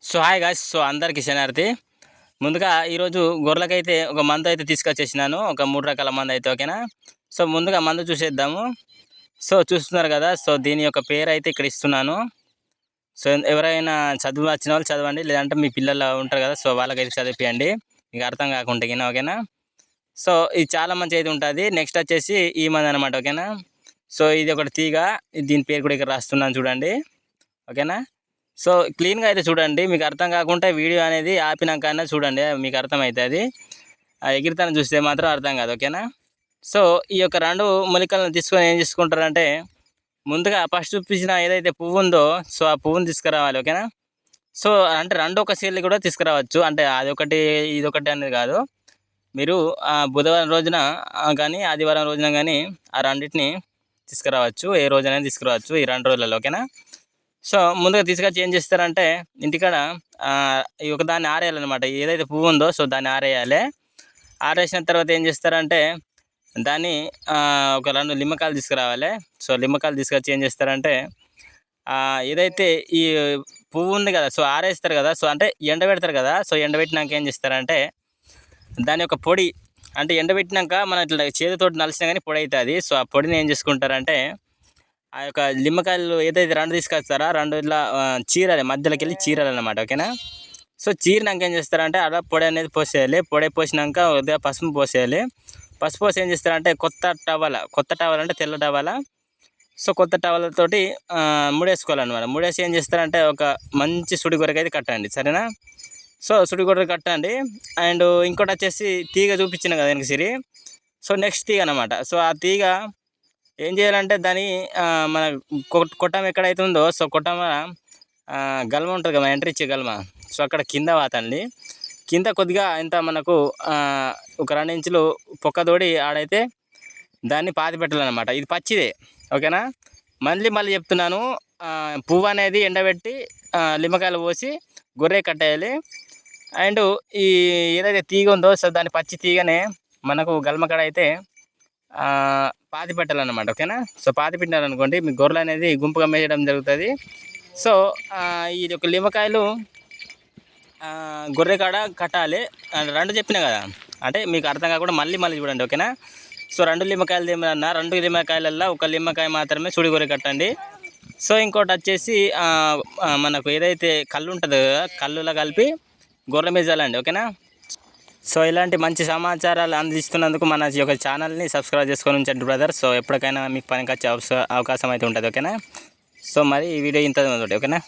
So hi guys. So అందరికి శనార్థి. ముందుగా ఈరోజు గొర్రెలకైతే ఒక మందు అయితే తీసుకొచ్చేసినాను. ఒక 3 రకాల మందు అయితే ఓకేనా. సో ముందుగా మందు చూసేద్దాము. సో చూస్తున్నారు కదా. సో దీని యొక్క పేరు అయితే ఇక్కడ ఇస్తున్నాను. సో ఎవరైనా చదువు వచ్చిన వాళ్ళు చదవండి, లేదంటే మీ పిల్లలు ఉంటారు కదా, సో వాళ్ళకైతే చదివిపియండి మీకు అర్థం కాకుంటే కింద ఓకేనా. సో ఇది చాలా మంచి అయితే ఉంటుంది. నెక్స్ట్ వచ్చేసి ఈ మంది అనమాట ఓకేనా. సో ఇది ఒకటి తీగ, దీని పేరు కూడా ఇక్కడ రాస్తున్నాను చూడండి ఓకేనా. సో క్లీన్గా అయితే చూడండి, మీకు అర్థం కాకుంటే వీడియో అనేది ఆపినాకన్నా చూడండి, మీకు అర్థమవుతుంది. ఎగిరితనం చూస్తే మాత్రం అర్థం కాదు ఓకేనా. సో ఈ యొక్క 2 మూలికలను తీసుకొని ఏం చేసుకుంటారంటే, ముందుగా ఫస్ట్ చూపించిన ఏదైతే పువ్వు ఉందో సో ఆ పువ్వుని తీసుకురావాలి ఓకేనా. సో అంటే 2 ఒక సీడ్ని కూడా తీసుకురావచ్చు, అంటే అదొకటి ఇదొకటి అనేది కాదు. మీరు బుధవారం రోజున కానీ ఆదివారం రోజున కానీ ఆ రెండింటిని తీసుకురావచ్చు, ఏ రోజైనా తీసుకురావచ్చు ఈ 2 రోజులలో ఓకేనా. సో ముందుగా తీసుకొచ్చి ఏం చేస్తారంటే, ఇంటికాడ ఈ ఒక దాన్ని ఆరేయాలన్నమాట. ఏదైతే పువ్వు ఉందో సో దాన్ని ఆరేయాలి. ఆరేసిన తర్వాత ఏం చేస్తారంటే, దాన్ని ఒక 2 నిమ్మకాయలు తీసుకురావాలి. సో నిమ్మకాయలు తీసుకొచ్చి ఏం చేస్తారంటే, ఏదైతే ఈ పువ్వు ఉంది కదా సో ఆరేస్తారు కదా, సో అంటే ఎండబెడతారు కదా. సో ఎండబెట్టినాక ఏం చేస్తారంటే, దాని యొక్క పొడి, అంటే ఎండబెట్టినాక మనం ఇట్లా చేతితోటి నలిసినా కానీ పొడి అవుతుంది. సో ఆ పొడిని ఏం చేసుకుంటారంటే, ఆ యొక్క నిమ్మకాయలు ఏదైతే 2 తీసుకొస్తారో 2 ఇట్లా చీరాలి, మధ్యలోకి వెళ్ళి చీరాలన్నమాట ఓకేనా. సో చీరినాక ఏం చేస్తారంటే, అలా పొడి అనేది పోసేయాలి. పొడి పోసినాక ఉదయం పసుపు పోసేయాలి. పసుపు పోసి ఏం చేస్తారంటే, కొత్త టవల్ అంటే తెల్ల టవల. సో కొత్త టవలతోటి ముడేసుకోవాలన్నమాట. ముడేసి ఏం చేస్తారంటే, ఒక మంచి సుడి గొర్రెకి అయితే కట్టండి సరేనా. సో సుడి గొర్రెకి కట్టండి. అండ్ ఇంకోటి వచ్చేసి తీగ చూపించిన కదా వెనక సిరి, సో నెక్స్ట్ తీగ అనమాట. సో ఆ తీగ ఏం చేయాలంటే, దాని మన కొట్టం ఎక్కడైతే ఉందో సో కొట్టం గల్మ ఉంటుంది కదా, ఎంట్రీ ఇచ్చే గల్మ, సో అక్కడ కింద వాతండి. కింద కొద్దిగా ఇంత మనకు ఒక 2 ఇంచులు పొక్కతోడి ఆడైతే దాన్ని పాతి పెట్టాలన్నమాట. ఇది పచ్చిదే ఓకేనా. మళ్ళీ చెప్తున్నాను, పువ్వు అనేది ఎండబెట్టి నిమ్మకాయలు పోసి గొర్రె కట్టేయాలి. అండ్ ఈ ఏదైతే తీగ ఉందో సో దాని పచ్చి తీగనే మనకు గల్మకడ అయితే పాతి పెట్టాలన్నమాట ఓకేనా. సో పాతి పెట్టాలనుకోండి, మీ గొర్రెలు అనేది గుంపుగా మేయడం జరుగుతుంది. సో ఇది ఒక నిమ్మకాయలు గొర్రె కాడ కట్టాలి. 2 చెప్పినా కదా, అంటే మీకు అర్థం కాకుండా మళ్ళీ చూడండి ఓకేనా. సో 2 నిమ్మకాయలు ఏమన్నా, 2 నిమ్మకాయలల్లో ఒక నిమ్మకాయ మాత్రమే సుడి గొర్రె కట్టండి. సో ఇంకోటి వచ్చేసి మనకు ఏదైతే కళ్ళు ఉంటుందో కదా, కళ్ళులో కలిపి గొర్రె మేజాలండి ఓకేనా. సో ఇలాంటి మంచి సమాచారాలు అందిస్తున్నందుకు మన యొక్క ఛానల్ని సబ్స్క్రైబ్ చేసుకొని ఉంచండి బ్రదర్. సో ఎప్పటికైనా మీకు పనికి వచ్చే అవకాశం అయితే ఉంటుంది ఓకేనా. సో మరి ఈ వీడియో ఇంత ఓకేనా.